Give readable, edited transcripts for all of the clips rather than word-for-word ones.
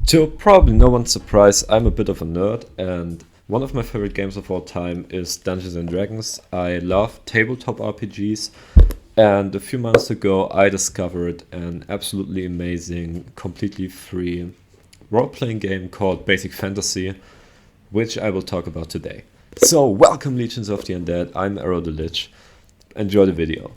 To probably no one's surprise, I'm a bit of a nerd, and one of my favorite games of all time is Dungeons and Dragons. I love tabletop RPGs, and a few months ago I discovered an absolutely amazing, completely free role-playing game called Basic Fantasy, which I will talk about today. So, welcome Legions of the Undead, I'm AeroTheLich. Enjoy the video.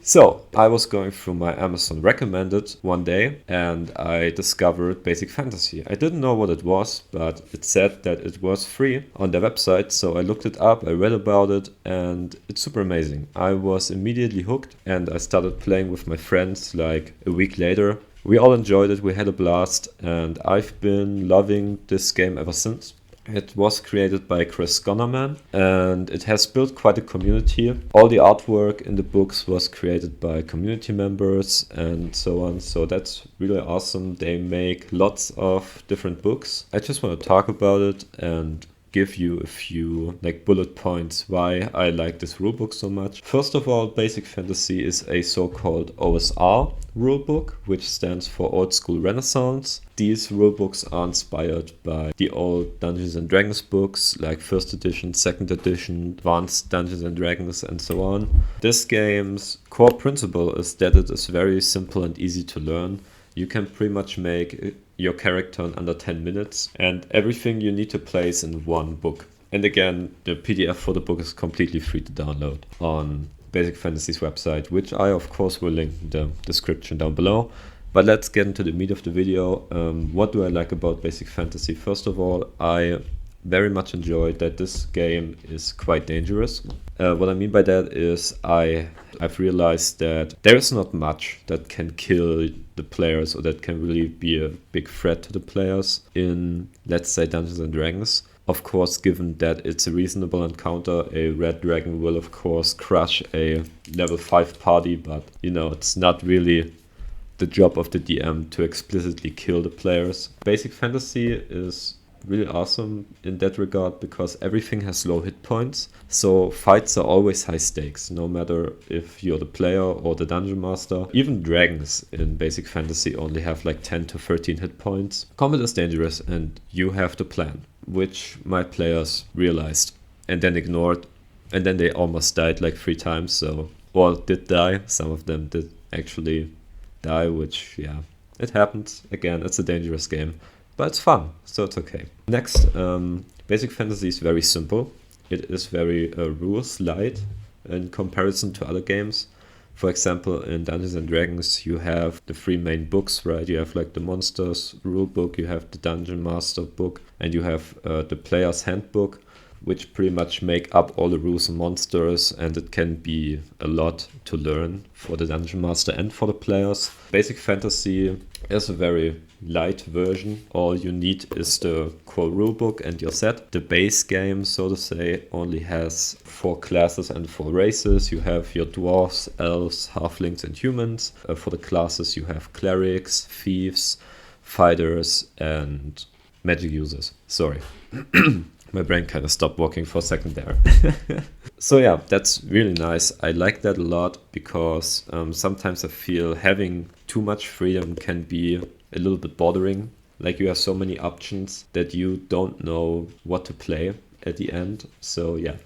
So, I was going through my Amazon recommended one day and I discovered Basic Fantasy. I didn't know what it was, but it said that it was free on their website, so I looked it up, I read about it, and it's super amazing. I was immediately hooked and I started playing with my friends like a week later. We all enjoyed it, we had a blast, and I've been loving this game ever since. It was created by Chris Gonnerman and it has built quite a community. All the artwork in the books was created by community members and so on. So that's really awesome. They make lots of different books. I just want to talk about it and give you a few bullet points why I like this rulebook so much. First of all, Basic Fantasy is a so-called OSR rulebook, which stands for Old School Renaissance. These rulebooks are inspired by the old Dungeons and Dragons books, like 1st edition, 2nd edition, Advanced Dungeons and Dragons, and so on. This game's core principle is that it is very simple and easy to learn. You can pretty much make your character in under 10 minutes, and everything you need to place in one book. And again, the PDF for the book is completely free to download on Basic Fantasy's website, which I of course will link in the description down below. But let's get into the meat of the video. What do I like about Basic Fantasy? First of all, I very much enjoyed that this game is quite dangerous. What I mean by that is I've realized that there is not much that can kill the players or that can really be a big threat to the players in, let's say, Dungeons and Dragons. Of course, given that it's a reasonable encounter, a red dragon will of course crush a level 5 party, but it's not really the job of the DM to explicitly kill the players. Basic Fantasy is really awesome in that regard because everything has low hit points, so fights are always high stakes, no matter if you're the player or the dungeon master. Even dragons in Basic Fantasy only have 10 to 13 hit points. Combat is dangerous and you have to plan, which my players realized and then ignored, and then they almost died 3 times, or did die. Some of them did actually die, which it happens. Again, it's a dangerous game, but it's fun, so it's okay. Next, Basic Fantasy is very simple. It is very rules light in comparison to other games. For example, in Dungeons and Dragons, you have the 3 main books, right? You have the Monsters rule book, you have the Dungeon Master book, and you have the Player's Handbook, which pretty much make up all the rules and monsters, and it can be a lot to learn for the Dungeon Master and for the players. Basic Fantasy is a very light version. All you need is the core rulebook and your set. The base game, so to say, only has 4 classes and 4 races. You have your dwarves, elves, halflings, and humans. For the classes, you have clerics, thieves, fighters, and magic users. Sorry. My brain kind of stopped working for a second there. So yeah, that's really nice. I like that a lot because sometimes I feel having too much freedom can be a little bit bothering. You have so many options that you don't know what to play at the end. So yeah.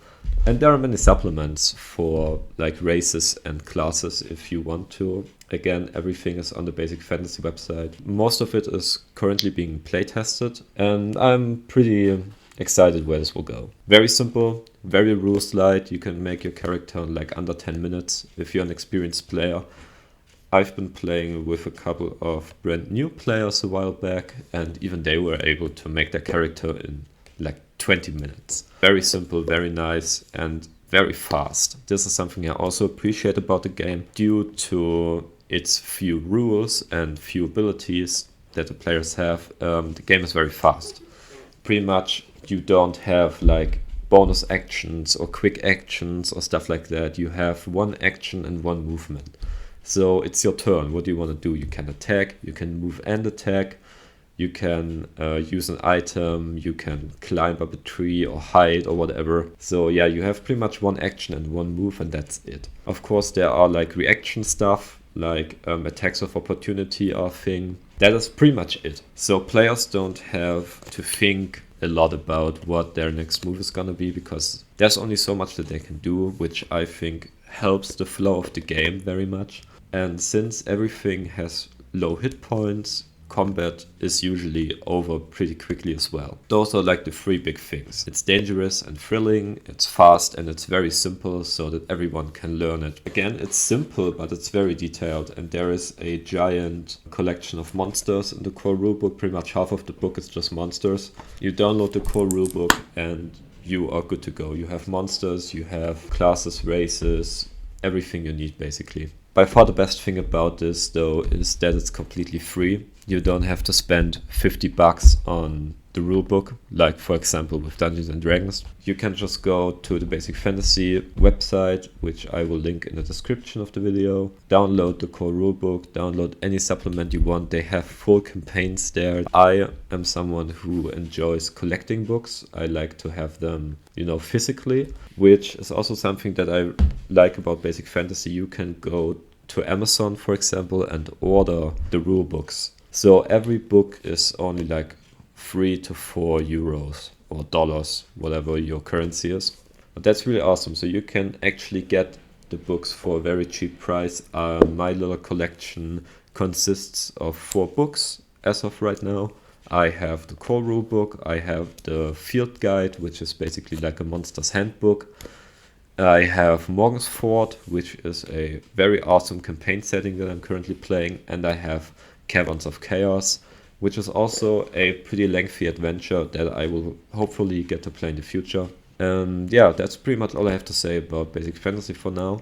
And there are many supplements for races and classes if you want to. Again, everything is on the Basic Fantasy website. Most of it is currently being play tested, and I'm pretty excited where this will go. Very simple, very rules light. You can make your character in under 10 minutes if you're an experienced player. I've been playing with a couple of brand new players a while back, and even they were able to make their character in 20 minutes. Very simple, very nice, and very fast. This is something I also appreciate about the game. Due to its few rules and few abilities that the players have, the game is very fast. Pretty much you don't have bonus actions or quick actions or stuff like that. You have 1 action and 1 movement. So it's your turn. What do you want to do? You can attack, you can move and attack, you can use an item, you can climb up a tree or hide or whatever. So yeah, you have pretty much 1 action and 1 move, and that's it. Of course, there are reaction stuff, attacks of opportunity are a thing. that is pretty much it. So players don't have to think a lot about what their next move is gonna be, because there's only so much that they can do, which I think helps the flow of the game very much. And since everything has low hit points, combat is usually over pretty quickly as well. Those are like the three big things. It's dangerous and thrilling, it's fast, and it's very simple so that everyone can learn it. Again, it's simple, but it's very detailed, and there is a giant collection of monsters in the core rulebook. Pretty much half of the book is just monsters. You download the core rulebook and you are good to go. You have monsters, you have classes, races, everything you need basically. By far the best thing about this though is that it's completely free. You don't have to spend $50 on the rulebook, like for example with Dungeons and Dragons. You can just go to the Basic Fantasy website, which I will link in the description of the video, download the core rulebook, download any supplement you want. They have full campaigns there. I am someone who enjoys collecting books. I like to have them, physically, which is also something that I like about Basic Fantasy. You can go to Amazon, for example, and order the rule books. So every book is only like 3 to 4 euros or dollars, whatever your currency is. But that's really awesome. So you can actually get the books for a very cheap price. My little collection consists of 4 books as of right now. I have the core rule book, I have the field guide, which is basically like a monster's handbook. I have Morgan's Fort, which is a very awesome campaign setting that I'm currently playing, and I have Caverns of Chaos, which is also a pretty lengthy adventure that I will hopefully get to play in the future. And yeah, that's pretty much all I have to say about Basic Fantasy for now.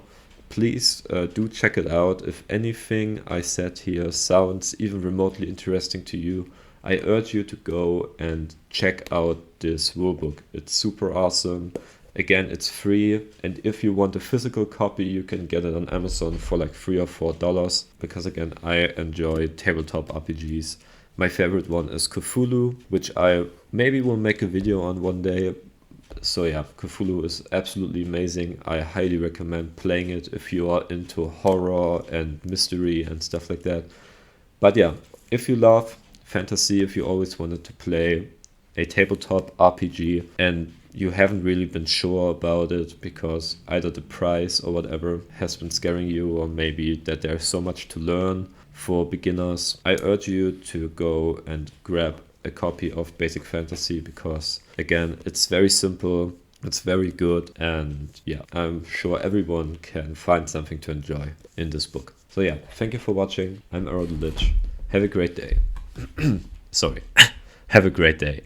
Please do check it out. If anything I said here sounds even remotely interesting to you, I urge you to go and check out this rulebook. It's super awesome. Again, it's free, and if you want a physical copy, you can get it on Amazon for like $3 or $4, because again, I enjoy tabletop RPGs. My favorite one is Cthulhu, which I maybe will make a video on one day. So yeah, Cthulhu is absolutely amazing. I highly recommend playing it if you are into horror and mystery and stuff like that. But yeah, if you love fantasy, if you always wanted to play a tabletop RPG and you haven't really been sure about it because either the price or whatever has been scaring you, or maybe that there's so much to learn for beginners, I urge you to go and grab a copy of Basic Fantasy, because again, it's very simple, it's very good, and yeah, I'm sure everyone can find something to enjoy in this book. So yeah, thank you for watching. I'm AeroTheLich. Have a great day. Sorry. Have a great day.